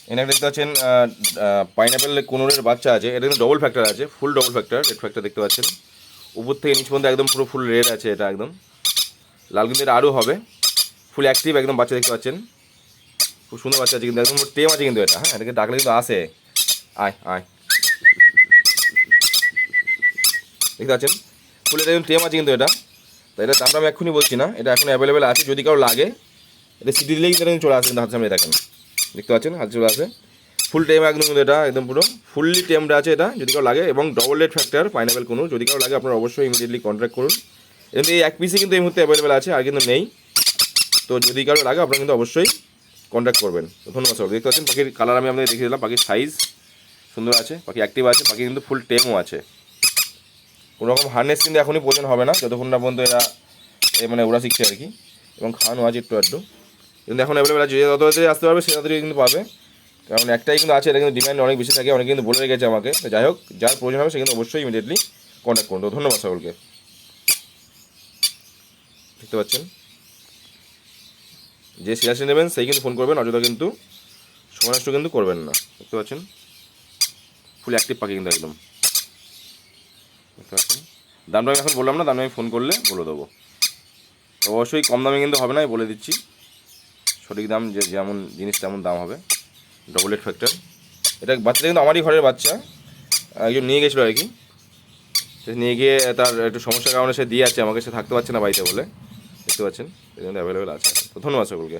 এখানে দেখতে পাচ্ছেন পাইনাপেল কুনুরের বাচ্চা আছে। এটা কিন্তু ডবল ফ্যাক্টর আছে, ফুল ডবল ফ্যাক্টর, রেড ফ্যাক্টর দেখতে পাচ্ছেন। উপর থেকে নিচ পর্যন্ত একদম পুরো ফুল রেড আছে, এটা একদম লাল, কিন্তু এটা আরও হবে ফুল অ্যাক্টিভ একদম বাচ্চা দেখতে পাচ্ছেন। খুব সুন্দর বাচ্চা আছে, কিন্তু একদম টেম আছে কিন্তু এটা। হ্যাঁ, এটাকে ডাকলে কিন্তু আসে। আয় আয়, দেখতে পাচ্ছেন ফুল, এটা একদম টেম আছে কিন্তু এটা। তো এটার দামটা আমি এক্ষুনি বলছি না, এটা এখন অ্যাভেলেবেল আছে, যদি কারো লাগে এটা সিটি দিলেই কিন্তু এটা চলে আসে কিন্তু হাত সামনে দেখেন, দেখতে পাচ্ছেন হাত চলে আসে। ফুল টেম একদম কিন্তু এটা একদম পুরো ফুললি টেমটা আছে এটা, যদি কারো লাগে। এবং ডবল রেড ফ্যাক্টর পাইনাপেল কোনো যদি কারো লাগে আপনারা অবশ্যই ইমিডিয়েটলি কন্ট্যাক্ট করুন। কিন্তু এই এক পিসই কিন্তু এই মুহূর্তে অ্যাভেলেবেল আছে, আর কিন্তু নেই। তো যদি কারো লাগে আপনারা কিন্তু অবশ্যই কন্ট্যাক্ট করবেন। তো ধন্যবাদ সবাই। দেখতে পাচ্ছেন পাখির কালার আমি আপনাদের দেখিয়ে দিলাম, পাখির সাইজ সুন্দর আছে, পাখি অ্যাক্টিভ আছে, পাখি কিন্তু ফুল টেমও আছে। কোনো রকম হার্নেস কিন্তু এখনই প্রয়োজন হবে না, যতক্ষণ না পর্যন্ত এরা মানে ওরা শিখছে আর কি। এবং খাওয়ানো আছে একটু আধটু, কিন্তু এখন অ্যাভেলেবেল আছে, যে যত তাড়াতাড়ি আসতে পারবে সে তাড়াতাড়ি কিন্তু পাবে। কারণ একটাই কিন্তু আছে, এটা কিন্তু ডিমান্ড অনেক বেশি থাকে, অনেকে কিন্তু বলে রেখেছে আমাকে। তো যাই হোক, যার প্রয়োজন হবে সে কিন্তু অবশ্যই ইমিডিয়েটলি কন্ট্যাক্ট করুন। তো ধন্যবাদ সকলকে। দেখতে পাচ্ছেন যে সিরিয়াসলি নেবেন সেই কিন্তু ফোন করবেন, অযথা কিন্তু সময় নষ্ট কিন্তু করবেন না। দেখতে পাচ্ছেন ফুল অ্যাক্টিভ পাখি কিন্তু একদম, দেখতে পাচ্ছেন। দামটা আমি এখন বললাম না, দামটা আমি ফোন করলে বলে দেবো। তো অবশ্যই কম দামে কিন্তু হবে না, আমি বলে দিচ্ছি। সঠিক দাম, যে যেমন জিনিস তেমন দাম হবে। ডবল এড ফ্যাক্টর, এটা বাচ্চাটা কিন্তু আমারই ঘরের বাচ্চা, একজন নিয়ে গেছিলো আর কি। সে নিয়ে গিয়ে তার একটু সমস্যার কারণে সে দিয়ে আছে আমাকে, সে থাকতে পারছে না বাড়িতে বলে। দেখতে পাচ্ছেন এটা কিন্তু অ্যাভেলেবেল আছে। তো ধন্যবাদ সকলকে।